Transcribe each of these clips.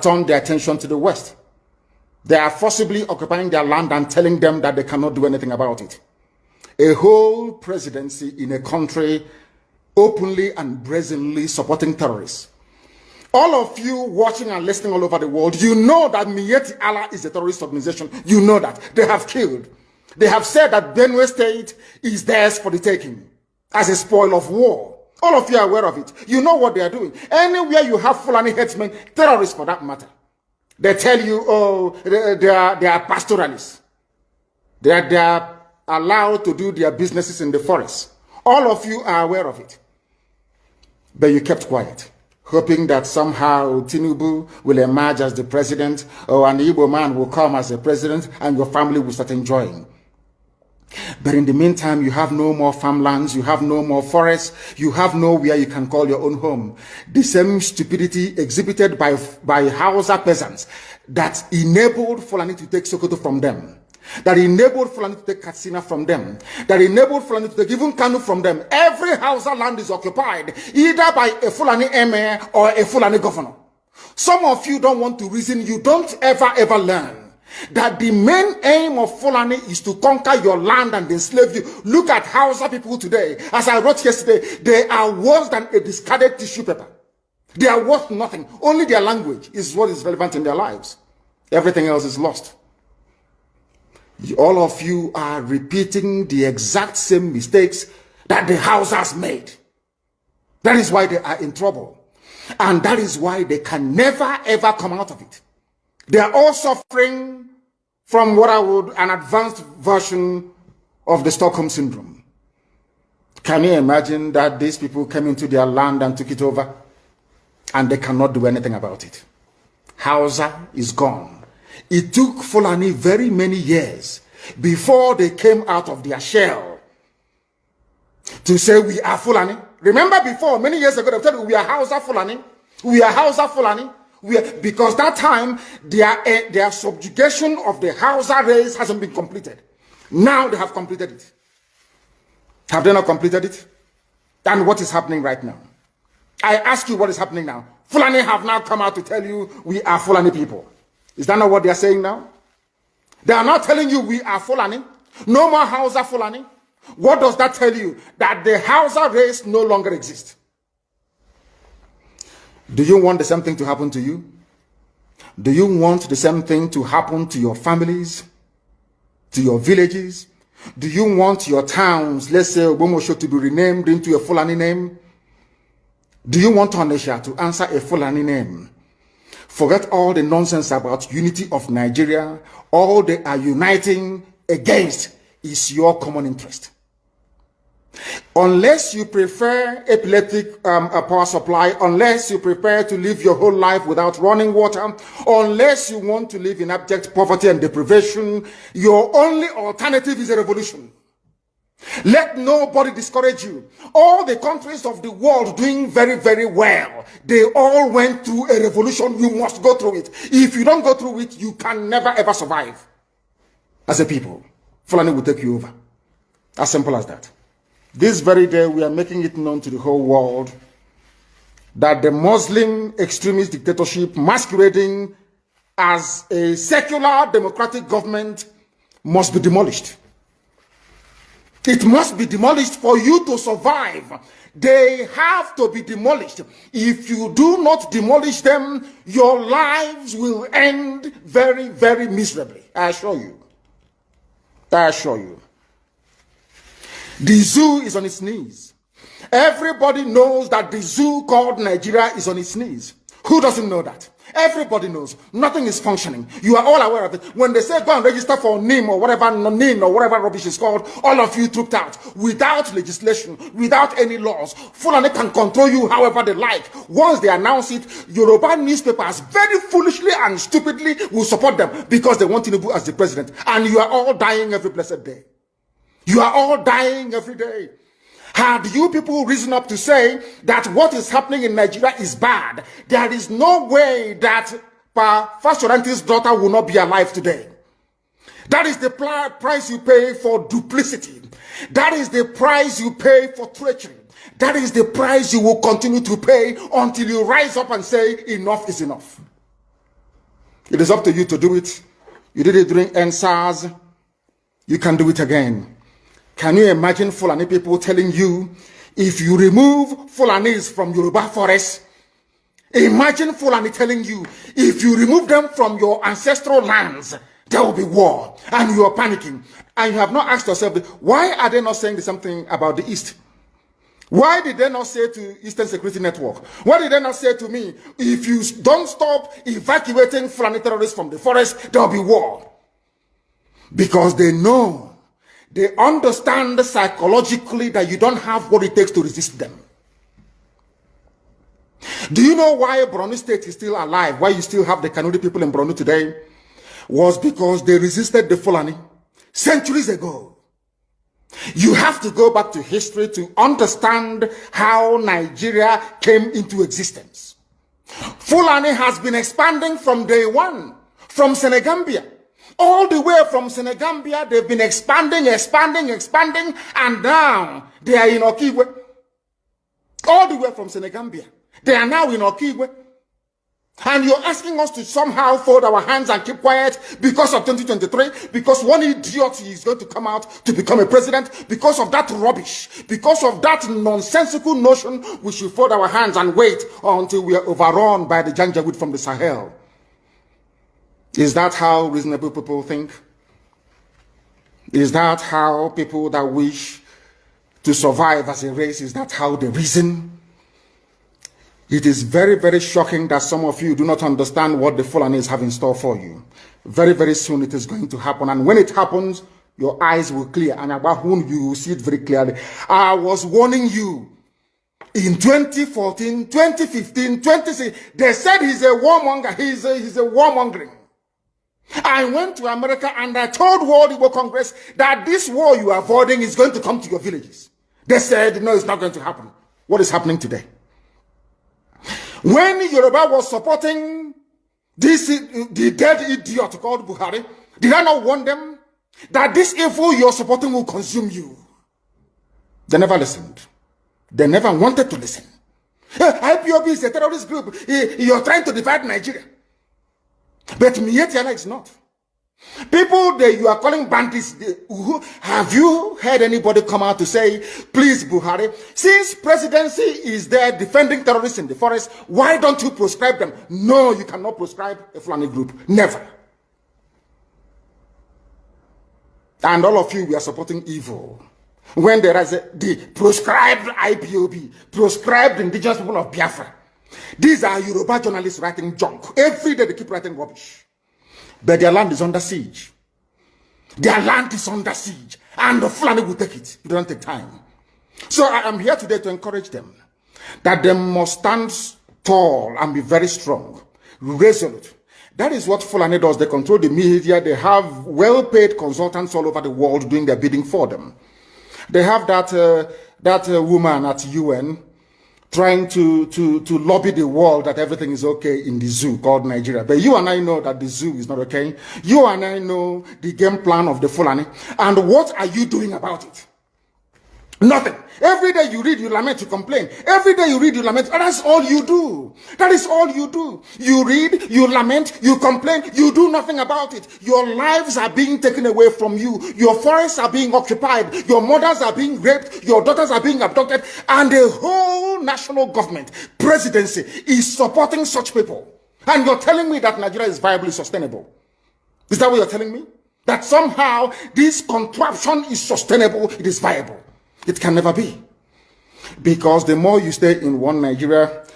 turned their attention to the West. They are forcibly occupying their land and telling them that they cannot do anything about it. A whole presidency in a country openly and brazenly supporting terrorists. All of you watching and listening all over the world, you know that Miyetti Allah is a terrorist organization. You know that. They have killed. They have said that Benue State is theirs for the taking as a spoil of war. All of you are aware of it. You know what they are doing. Anywhere you have Fulani headsmen, terrorists for that matter, they tell you, oh, they are pastoralists. They are allowed to do their businesses in the forest. All of you are aware of it. But you kept quiet, hoping that somehow Tinubu will emerge as the president, or an Igbo man will come as the president, and your family will start enjoying. But in the meantime, you have no more farmlands, you have no more forests, you have nowhere you can call your own home. The same stupidity exhibited by Hausa peasants that enabled Fulani to take Sokoto from them, that enabled Fulani to take Katsina from them, that enabled Fulani to take even Kanu from them. Every Hausa land is occupied either by a Fulani emir or a Fulani governor. Some of you don't want to reason, you don't ever learn that the main aim of Fulani is to conquer your land and enslave you. Look at Hausa people today. As I wrote yesterday, they are worse than a discarded tissue paper. They are worth nothing. Only their language is what is relevant in their lives. Everything else is lost. All of you are repeating the exact same mistakes that the Hausas made. That is why they are in trouble. And that is why they can never ever come out of it. They are all suffering from what I would, an advanced version of the Stockholm Syndrome. Can you imagine that these people came into their land and took it over and they cannot do anything about it? Hausa is gone. It took Fulani very many years before they came out of their shell to say we are Fulani. Remember before, many years ago, they said we are Hausa Fulani. We are Hausa Fulani. Because that time, their subjugation of the Hausa race hasn't been completed. Now they have completed it. Have they not completed it? And what is happening right now? I ask you what is happening now. Fulani have now come out to tell you we are Fulani people. Is that not what they are saying now? They are not telling you we are Fulani. No more Hausa Fulani. What does that tell you? That the Hausa race no longer exists. Do you want the same thing to happen to you? Do you want the same thing to happen to your families, to your villages? Do you want your towns, let's say Obomosho, to be renamed into a Fulani name? Do you want Onisha to answer a Fulani name? Forget all the nonsense about unity of Nigeria. All they are uniting against is your common interest. Unless you prefer epileptic power supply, unless you prepare to live your whole life without running water, unless you want to live in abject poverty and deprivation, your only alternative is a revolution. Let nobody discourage you. All the countries of the world doing very, very well, they all went through a revolution. You must go through it. If you don't go through it, you can never ever survive as a people. Fulani will take you over. As simple as that. This very day, we are making it known to the whole world that the Muslim extremist dictatorship masquerading as a secular democratic government must be demolished. It must be demolished for you to survive. They have to be demolished. If you do not demolish them, your lives will end very, very miserably. I assure you. I assure you. The zoo is on its knees. Everybody knows that the zoo called Nigeria is on its knees. Who doesn't know that? Everybody knows. Nothing is functioning. You are all aware of it. When they say go and register for NIM or whatever, NIN or whatever rubbish is called, all of you trooped out. Without legislation, without any laws, Fulani can control you however they like. Once they announce it, Yoruba newspapers very foolishly and stupidly will support them because they want Tinubu as the president. And you are all dying every blessed day. You are all dying every day. Had you people risen up to say that what is happening in Nigeria is bad, there is no way that Fashoranti's daughter will not be alive today. That is the price you pay for duplicity. That is the price you pay for treachery. That is the price you will continue to pay until you rise up and say enough is enough. It is up to you to do it. You did it during NSAS. You can do it again. Can you imagine Fulani people telling you, if you remove Fulanis from Yoruba forest, imagine Fulani telling you, if you remove them from your ancestral lands, there will be war, and you are panicking. And you have not asked yourself, why are they not saying the same thing about the East? Why did they not say to Eastern Security Network? Why did they not say to me, if you don't stop evacuating Fulani terrorists from the forest, there will be war? Because they know, they understand psychologically that you don't have what it takes to resist them. Do you know why Borno State is still alive? Why you still have the Kanu people in Borno today? Was because they resisted the Fulani centuries ago. You have to go back to history to understand how Nigeria came into existence. Fulani has been expanding from day one, from Senegambia. All the way from Senegambia, they've been expanding, and now they are in Okigwe. All the way from Senegambia. They are now in Okigwe. And you're asking us to somehow fold our hands and keep quiet because of 2023, because one idiot is going to come out to become a president, because of that rubbish, because of that nonsensical notion, we should fold our hands and wait until we are overrun by the Janjaweed from the Sahel. Is that how reasonable people think? Is that how people that wish to survive as a race, is that how they reason? It is very, very shocking that some of you do not understand what the Fulanis have in store for you. Very, very soon it is going to happen. And when it happens, your eyes will clear. And about whom you will see it very clearly. I was warning you. In 2014, 2015, 2016, they said he's a warmonger. He's a warmongering. I went to America and I told World Igbo Congress that this war you are avoiding is going to come to your villages. They said, no, it's not going to happen. What is happening today? When Yoruba was supporting the dead idiot called Buhari, did I not warn them that this evil you're supporting will consume you? They never listened. They never wanted to listen. IPOB is a terrorist group. You're trying to divide Nigeria. But Mietiana is not. People that you are calling bandits, have you heard anybody come out to say, please Buhari, since presidency is there defending terrorists in the forest, why don't you proscribe them? No, you cannot proscribe a Fulani group. Never. And all of you, we are supporting evil. When there is the proscribed IPOB, proscribed indigenous people of Biafra. These are Yoruba journalists writing junk. Every day they keep writing rubbish. But their land is under siege. Their land is under siege. And the Fulani will take it. It doesn't take time. So I am here today to encourage them that they must stand tall and be very strong, resolute. That is what Fulani does. They control the media. They have well-paid consultants all over the world doing their bidding for them. They have that woman at UN trying to lobby the world that everything is okay in the zoo called Nigeria. But you and I know that the zoo is not okay. You and I know the game plan of the Fulani. And what are you doing about it? Nothing. Every day you read, you lament, you complain. Every day you read, you lament. And that's all you do. That is all you do. You read, you lament, you complain. You do nothing about it. Your lives are being taken away from you. Your forests are being occupied. Your mothers are being raped. Your daughters are being abducted. And the whole national government, presidency, is supporting such people. And you're telling me that Nigeria is viably sustainable. Is that what you're telling me? That somehow this contraption is sustainable, it is viable. It can never be. Because the more you stay in one Nigeria,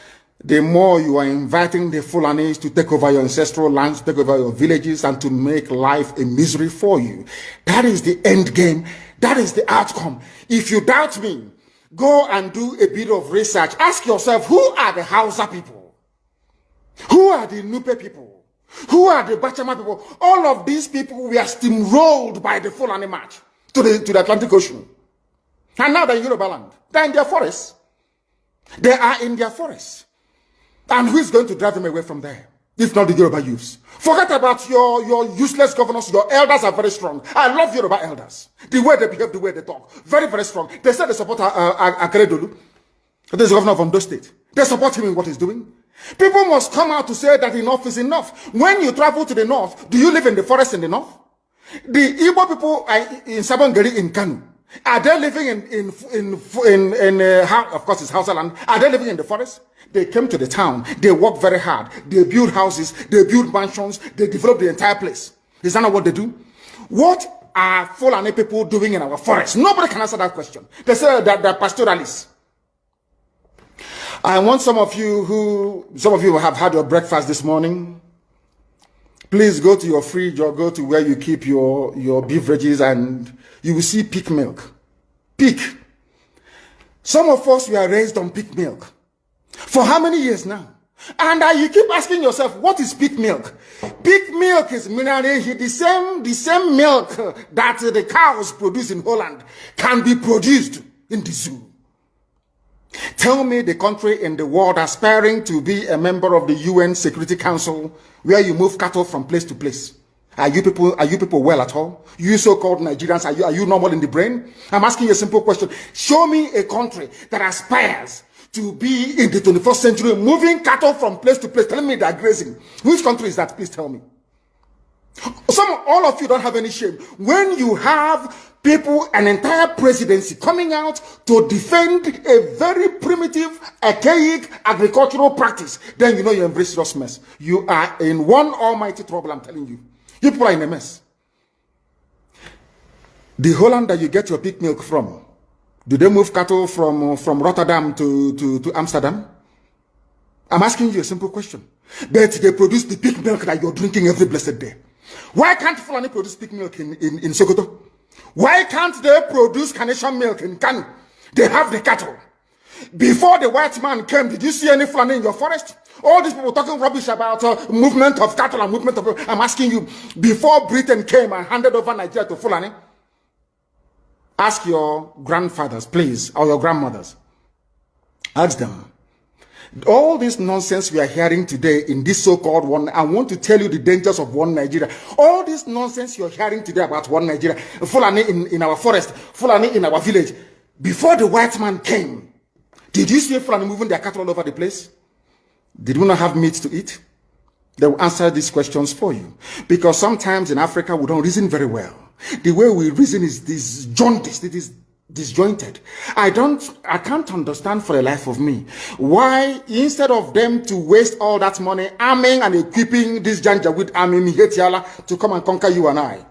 the more you are inviting the Fulanis to take over your ancestral lands, take over your villages, and to make life a misery for you. That is the end game. That is the outcome. If you doubt me, go and do a bit of research. Ask yourself, who are the Hausa people? Who are the Nupe people? Who are the Bachama people? All of these people were steamrolled by the Fulani march to the Atlantic Ocean. And now they're in Yoruba land. They're in their forests. They are in their forests. And who is going to drive them away from there? If not the Yoruba youths. Forget about your useless governors. Your elders are very strong. I love Yoruba elders. The way they behave, the way they talk. Very, very strong. They said they support Akeredolu. This is the governor of Ondo State. They support him in what he's doing. People must come out to say that enough is enough. When you travel to the north, do you live in the forest in the north? The Igbo people in Sabongeri in Kanu, are they living of course it's Hausa-land, are they living in the forest? They came to the town, they work very hard, they build houses, they build mansions, they develop the entire place. Is that not what they do? What are Fulani people doing in our forest? Nobody can answer that question. They say that they're pastoralists. I want some of you have had your breakfast this morning. Please go to your fridge or go to where you keep your beverages and you will see pig milk. Pig. Some of us were raised on pig milk. For how many years now? And you keep asking yourself, what is pig milk? Pig milk is the same milk that the cows produce in Holland can be produced in the zoo. Tell me the country in the world aspiring to be a member of the UN Security Council where you move cattle from place to place. Are you people well at all? You so-called Nigerians, are you normal in the brain? I'm asking you a simple question. Show me a country that aspires to be in the 21st century, moving cattle from place to place, telling me they're grazing. Which country is that? Please tell me. All of you don't have any shame. When you have people, an entire presidency coming out to defend a very primitive, archaic agricultural practice, then you know you embrace serious mess. You are in one almighty trouble, I'm telling you. You people are in a mess. The Holland that you get your pig milk from, do they move cattle from Rotterdam to Amsterdam? I'm asking you a simple question. But they produce the pig milk that you're drinking every blessed day. Why can't Fulani produce pig milk in Sokoto? Why can't they produce carnation milk in Kany? They have the cattle. Before the white man came, did you see any Fulani in your forest? All these people talking rubbish about movement of cattle and movement of... I'm asking you, before Britain came and handed over Nigeria to Fulani, ask your grandfathers, please, or your grandmothers. Ask them. All this nonsense we are hearing today in this so-called one, I want to tell you the dangers of one Nigeria. All this nonsense you're hearing today about one Nigeria, Fulani in our forest, Fulani in our village. Before the white man came, did you see Fulani moving their cattle all over the place? Did we not have meat to eat? They will answer these questions for you. Because sometimes in Africa, we don't reason very well. The way we reason is disjointed. It is disjointed. I can't understand for the life of me why instead of them to waste all that money arming and equipping this Janjaweed army Mihetiala to come and conquer you and I,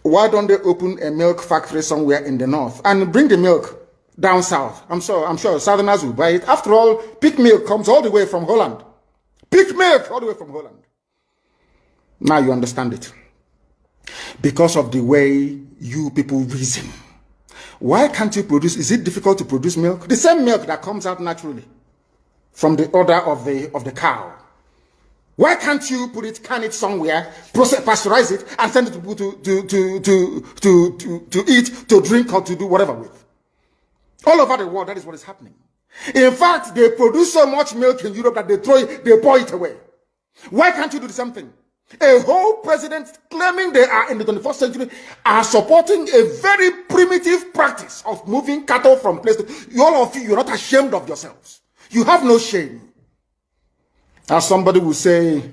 why don't they open a milk factory somewhere in the north and bring the milk down south? I'm sure Southerners will buy it. After all, pig milk comes all the way from Holland. Pig milk all the way from Holland. Now you understand it. Because of the way you people reason. Why can't you produce? Is it difficult to produce milk? The same milk that comes out naturally from the udder of the cow. Why can't you can it somewhere, pasteurize it, and send it to people to eat, to drink, or to do whatever with? All over the world, that is what is happening. In fact, they produce so much milk in Europe that they pour it away. Why can't you do the same thing? A whole president claiming they are in the 21st century are supporting a very primitive practice of moving cattle from place to... All of you, you're not ashamed of yourselves. You have no shame. As somebody will say,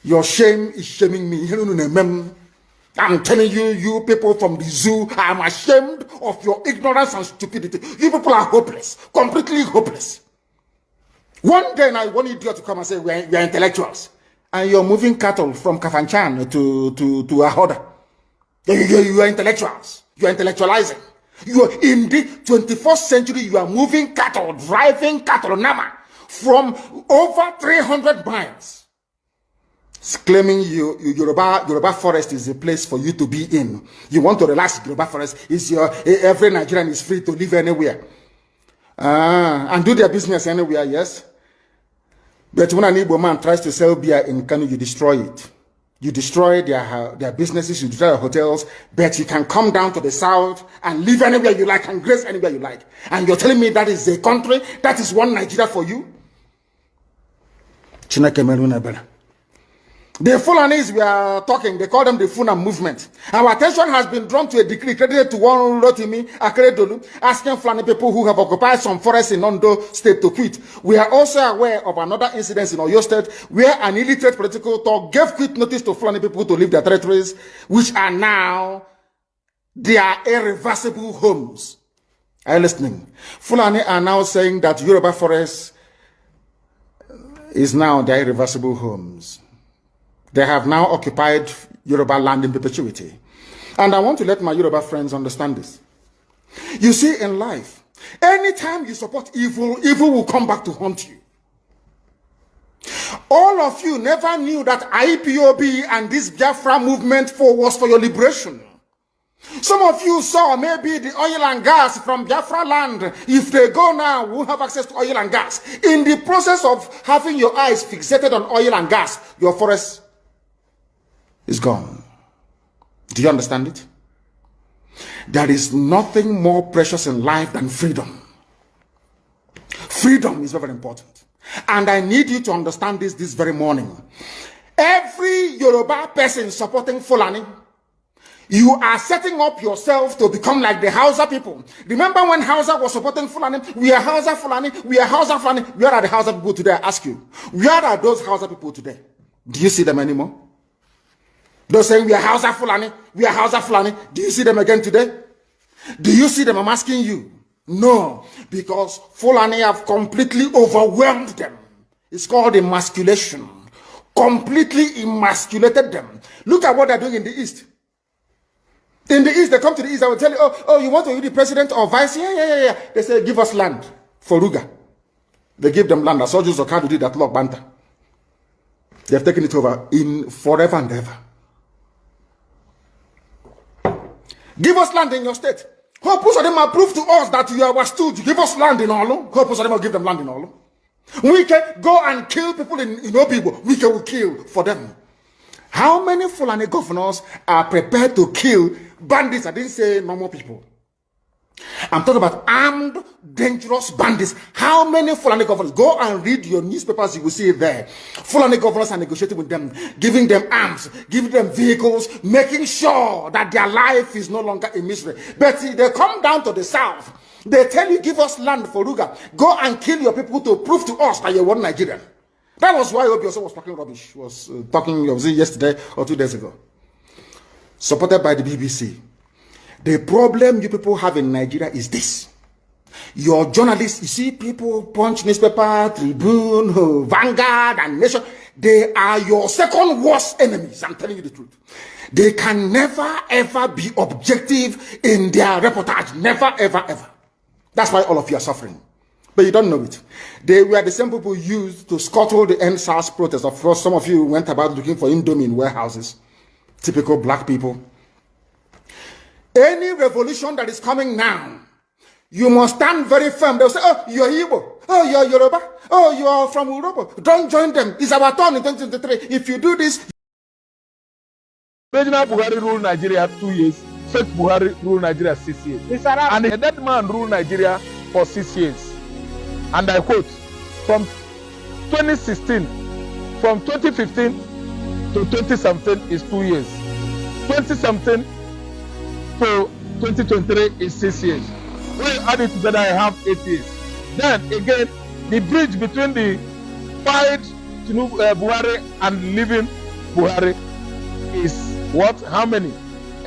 your shame is shaming me. I'm telling you, you people from the zoo, I'm ashamed of your ignorance and stupidity. You people are hopeless, completely hopeless. One day now, one idiot to come and say, we're intellectuals. And you're moving cattle from Kafanchan to Ahoda. You are intellectuals. You are intellectualizing. You are in the 21st century. You are moving cattle, driving cattle, Nama, from over 300 miles. It's claiming Yoruba forest is a place for you to be in. You want to relax. Yoruba forest is every Nigerian is free to live anywhere and do their business anywhere. Yes. But when an Igbo man tries to sell beer in Kanu, you destroy it. You destroy their businesses, you destroy their hotels, but you can come down to the south and live anywhere you like and graze anywhere you like. And you're telling me that is a country, that is one Nigeria for you? The Fulanis we are talking, they call them the Funam movement. Our attention has been drawn to a decree credited to one Rotimi Akeredolu, asking Fulani people who have occupied some forests in Ondo State to quit. We are also aware of another incident in Oyo State where an illiterate political talk gave quit notice to Fulani people to leave their territories, which are now their irreversible homes. Are you listening? Fulani are now saying that Yoruba forest is now their irreversible homes. They have now occupied Yoruba land in perpetuity. And I want to let my Yoruba friends understand this. You see, in life, anytime you support evil, evil will come back to haunt you. All of you never knew that IPOB and this Biafra movement was for your liberation. Some of you saw maybe the oil and gas from Biafra land. If they go now, we'll have access to oil and gas. In the process of having your eyes fixated on oil and gas, your forest is gone. Do you understand it? There is nothing more precious in life than freedom. Freedom is very important. And I need you to understand this very morning. Every Yoruba person supporting Fulani, you are setting up yourself to become like the Hausa people. Remember when Hausa was supporting Fulani? We are Hausa Fulani, we are Hausa Fulani. Where are the Hausa people today? I ask you. Where are those Hausa people today? Do you see them anymore? Those saying we are Hausa Fulani, we are Hausa Fulani. Do you see them again today? Do you see them? I'm asking you. No, because Fulani have completely overwhelmed them. It's called emasculation. Completely emasculated them. Look at what they're doing in the East. In the East, they come to the East, I will tell you, oh, you want to be the president or vice? Yeah. They say, give us land for Ruga. They give them land. As soldiers of Kanu did that Lord Banta. They have taken it over in forever and ever. Give us land in your state. Hope of them are proof to us that you are stood. Give us land in Olo. Hope of them will give them land in Olo. We can go and kill people in Obibo. We can kill for them. How many Fulani governors are prepared to kill bandits? I didn't say normal people. I'm talking about armed, dangerous bandits. How many Fulani governors? Go and read your newspapers, you will see it there. Fulani governors are negotiating with them, giving them arms, giving them vehicles, making sure that their life is no longer a misery. But see, they come down to the south. They tell you, give us land for Ruga. Go and kill your people to prove to us that you're one Nigerian. That was why Obi also was talking rubbish. Was talking yesterday or 2 days ago. Supported by the BBC. The problem you people have in Nigeria is this. Your journalists, you see people, Punch newspaper, Tribune, Vanguard, and Nation, they are your second worst enemies. I'm telling you the truth. They can never ever be objective in their reportage. Never, ever, ever. That's why all of you are suffering. But you don't know it. They were the same people used to scuttle the NSAS protest. Of course, some of you went about looking for Indomie in warehouses. Typical black people. Any revolution that is coming now, you must stand very firm. They'll say, oh, you're Igbo. Oh, you're Yoruba. Oh, you are from Europe. Don't join them. It's our turn in 2023. If you do this... President Buhari ruled Nigeria 2 years. Fake Buhari ruled Nigeria 6 years. And a dead man ruled Nigeria for 6 years. And I quote, from 2016, from 2015 to 2017 is 2 years. 2017 to 2023 is 6 years. When you add it together, I have 8 years. Then again, the bridge between the fired Buhari and living Buhari is what? How many?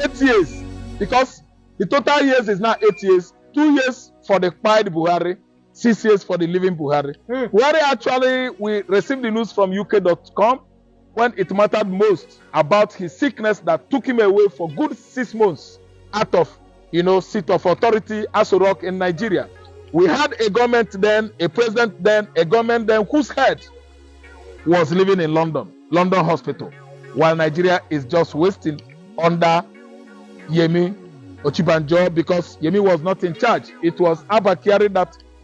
8 years. Because the total years is now 8 years. 2 years for the fired Buhari, 6 years for the living Buhari. Buhari actually, we received the news from UK.com when it mattered most about his sickness that took him away for good 6 months out of, seat of authority as a rock in Nigeria. We had a government then, a president then, a government then whose head was living in London Hospital, while Nigeria is just wasting under Yemi Ochibanjo because Yemi was not in charge. It was Abba Kyari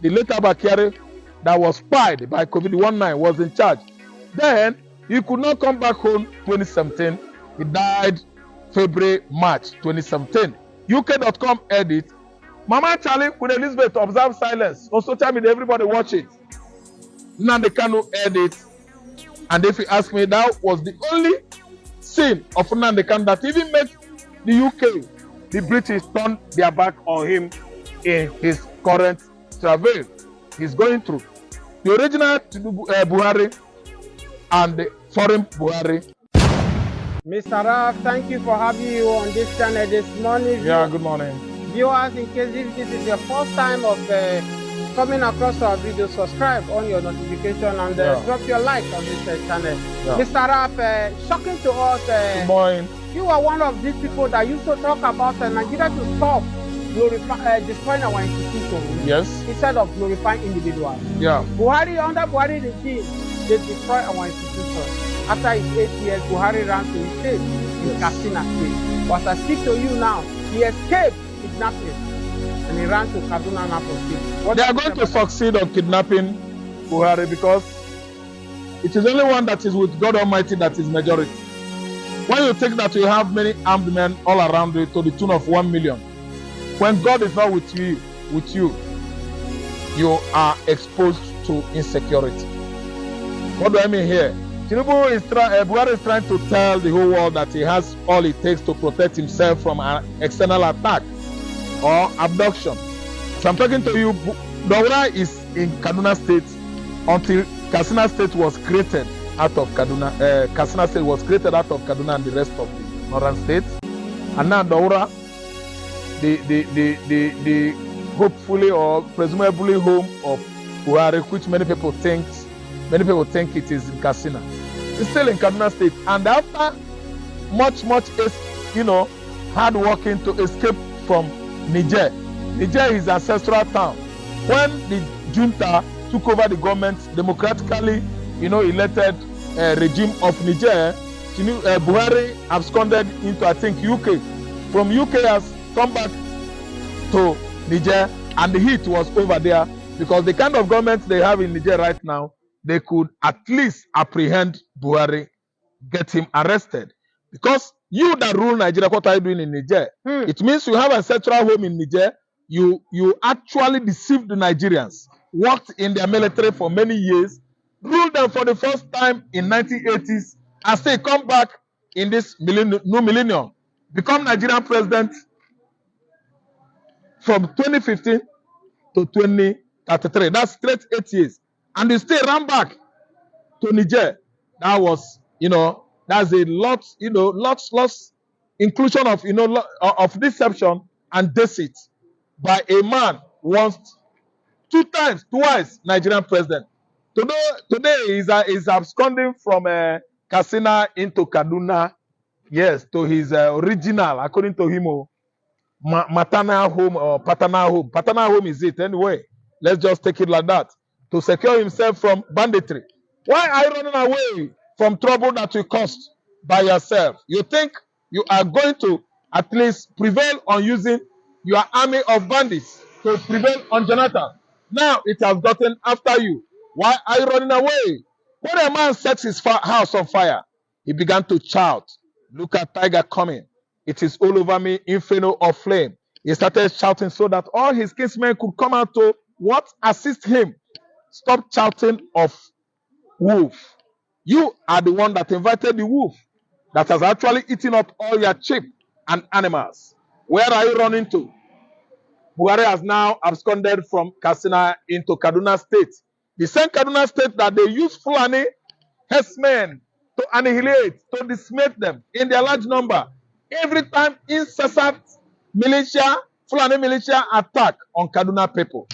the late Abba Kyari that was spied by COVID-19 was in charge. Then he could not come back home 2017. He died February, March 2017. UK.com edit. Mama Charlie with Elizabeth observe silence. On social media, everybody watch it. Nnamdi Kanu edit. And if you ask me, that was the only sin of Nnamdi Kanu that even made the UK, the British, turn their back on him in his current travail he's going through. The original Buhari and the foreign Buhari. Mr. Raf, thank you for having you on this channel this morning. Yeah, good morning. Viewers, in case if this is your first time of coming across our video, subscribe on your notification and drop your like on this channel. Yeah. Mr. Raf, shocking to us, good morning. You are one of these people that used to talk about Nigeria to stop destroying our institutions. Yes. Instead of glorifying individuals. Yeah. Under Buhari regime, they destroy our institutions. After his 8 years, Buhari ran to his state, in Katsina state. But I speak to you now, he escaped kidnapping and he ran to Kaduna state. They are going to succeed on kidnapping Buhari because it is only one that is with God Almighty that is majority. When you think that you have many armed men all around you to the tune of 1 million, when God is not with you, you are exposed to insecurity. What do I mean here? Tinubu Buhari is trying to tell the whole world that he has all it takes to protect himself from an external attack or abduction. So I'm talking to you, Daura is in Kaduna State until Katsina State was created out of Kaduna. Katsina State was created out of Kaduna and the rest of the northern states. And now Daura, the hopefully or presumably home of Buhari, which many people think it is in Katsina. It's still in Kaduna State, and after much hard working to escape from Niger. Niger is ancestral town. When the junta took over the government, democratically, elected regime of Niger, Buhari absconded into, I think, UK. From UK has come back to Niger, and the heat was over there because the kind of government they have in Niger right now, they could at least apprehend Buhari, get him arrested. Because you that rule Nigeria, what are you doing in Niger? It means you have a central home in Niger. You actually deceived the Nigerians, worked in their military for many years, ruled them for the first time in 1980s, and say come back in this new millennium, become Nigerian president from 2015 to 2033. That's straight 8 years. And you still ran back to Niger. That was, that's a lot, lots inclusion of, of deception and deceit by a man once, twice Nigerian president. Today is absconding from Katsina into Kaduna, yes, to his original, according to him, maternal home or paternal home. Paternal home is it anyway. Let's just take it like that. To secure himself from banditry. Why are you running away from trouble that you caused by yourself? You think you are going to at least prevail on using your army of bandits to prevail on Jonathan. Now it has gotten after you. Why are you running away? When a man sets his house on fire, he began to shout, "Look at tiger coming. It is all over me, inferno of flame." He started shouting so that all his kinsmen could come out to assist him. Stop shouting of wolf. You are the one that invited the wolf that has actually eaten up all your sheep and animals. Where are you running to? Buhari has now absconded from Katsina into Kaduna State. The same Kaduna State that they use Fulani herdsmen to annihilate, to decimate them in their large number. Every time incessant Fulani militia attack on Kaduna people.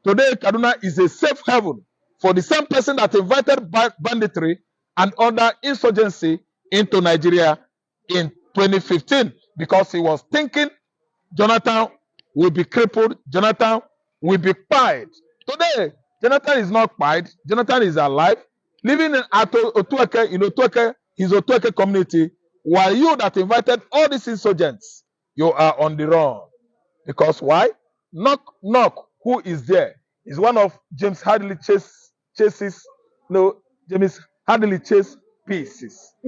Today, Kaduna is a safe haven for the same person that invited banditry and other insurgency into Nigeria in 2015 because he was thinking Jonathan will be crippled, Jonathan will be pied. Today, Jonathan is not pied, Jonathan is alive, living in Otueke, his Otueke community, while you that invited all these insurgents, you are on the run. Because why? Knock, knock. Who is there? Is one of James Hadley Chase's pieces.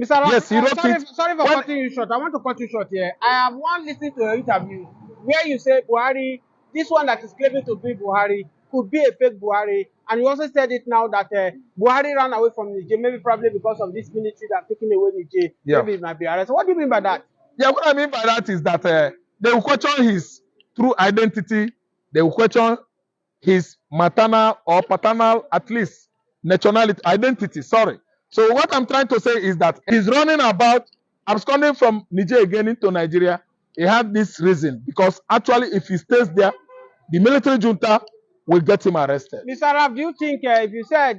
Mr. Ross, yes, he wrote it. Sorry for cutting you short. I want to cut you short here. I have one listening to your interview where you say Buhari, this one that is claiming to be Buhari, could be a fake Buhari, And you also said it now that Buhari ran away from Niger, maybe probably because of this military that taking away Niger. Yeah. Maybe it might be arrested. What do you mean by that? Yeah, what I mean by that is that they will question his true identity. They will question his maternal or paternal, at least, nationality, identity, sorry. So what I'm trying to say is that he's running about, absconding from Niger again into Nigeria. He had this reason, because actually if he stays there, the military junta will get him arrested. Mr. Raf, do you think, if you said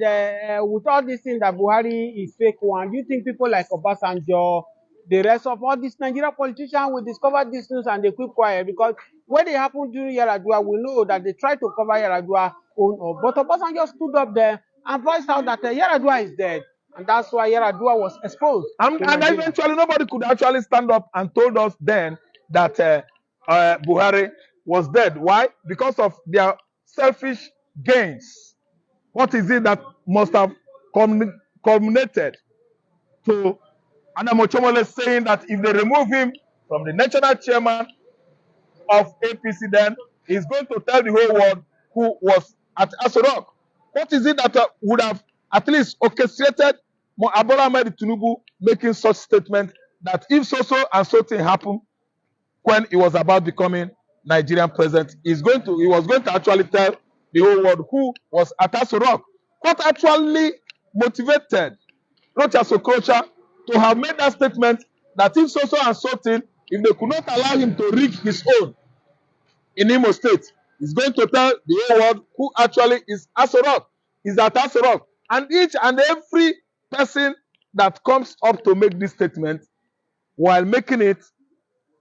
with all these things that Buhari is fake one, do you think people like Obasanjo, the rest of all these Nigerian politicians will discover these news and they keep quiet? Because when they happened during Yaradua, we know that they tried to cover Yaradua own, but Obasanjo stood up there and voiced out that Yaradua is dead. And that's why Yaradua was exposed. And eventually nobody could actually stand up and told us then that Buhari was dead. Why? Because of their selfish gains. What is it that must have culminated to Nnamdi saying that if they remove him from the national chairman of APC, then he's going to tell the whole world who was at Asorok? What is it that would have at least orchestrated Bola Ahmed Tinubu making such statement that if so and so thing happened when he was about becoming Nigerian president, he was going to actually tell the whole world who was at Asorok? What actually motivated Rocha Sokocha to have made that statement that if so and so thing, if they could not allow him to rig his own in Imo State, he's going to tell the whole world who actually is Asorok, is at Asorok. And each and every person that comes up to make this statement, while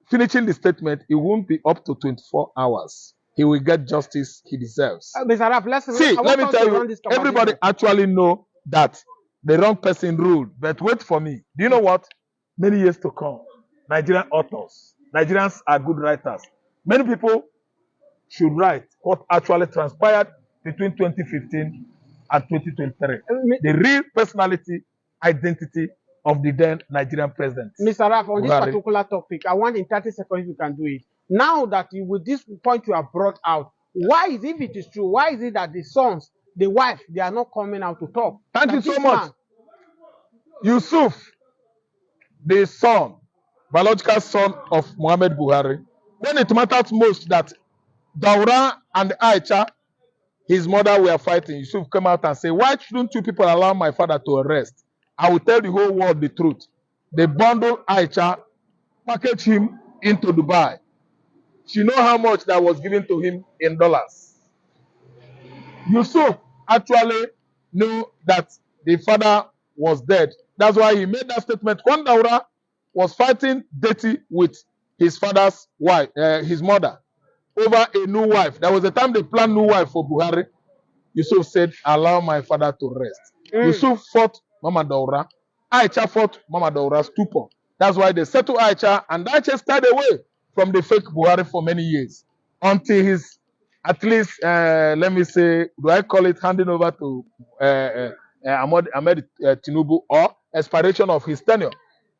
finishing the statement, it won't be up to 24 hours. He will get justice he deserves. Mr. Raf, let me tell you, everybody actually know that the wrong person ruled. But wait for me. Do you know what? Many years to come, Nigerian authors, Nigerians are good writers. Many people should write what actually transpired between 2015 and 2023. The real personality, identity of the then Nigerian president. Mr. Raf, on Buhari. This particular topic, I want in 30 seconds you can do it. Now that with this point you have brought out, why is it, if it is true, why is it that the sons, the wife, they are not coming out to talk? Thank you so much. Yusuf, the son, biological son of Muhammad Buhari, when it matters most that Daura and Aicha, his mother, were fighting, Yusuf came out and said, why shouldn't you people allow my father to arrest? I will tell the whole world the truth. They bundled Aicha, packaged him into Dubai. She know how much that was given to him in dollars. Yusuf actually knew that the father was dead. That's why he made that statement. When Daura was fighting dirty with his father's wife, his mother, over a new wife. There was a time they planned new wife for Buhari. Yusuf said, allow my father to rest. Yusuf fought Mama Daura. Aicha fought Mama Daura's stupor. That's why they settled Aicha, and Aicha stayed away from the fake Buhari for many years. Until his, at least, let me say, do I call it handing over to Ahmed Tinubu, or expiration of his tenure?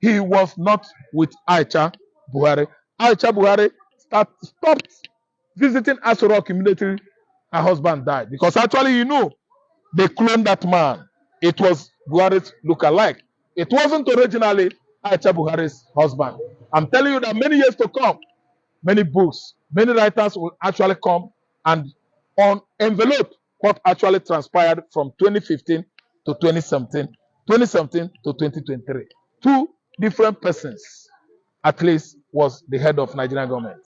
He was not with Aicha Buhari. Aicha Buhari stopped visiting Asorok immediately her husband died. Because actually, you know, they cloned that man. It was Buhari's look-alike. It wasn't originally Aicha Buhari's husband. I'm telling you that many years to come, many books, many writers will actually come and envelope what actually transpired from 2015 to 2017, 2017 to 2023. Two different persons, at least, was the head of Nigerian government.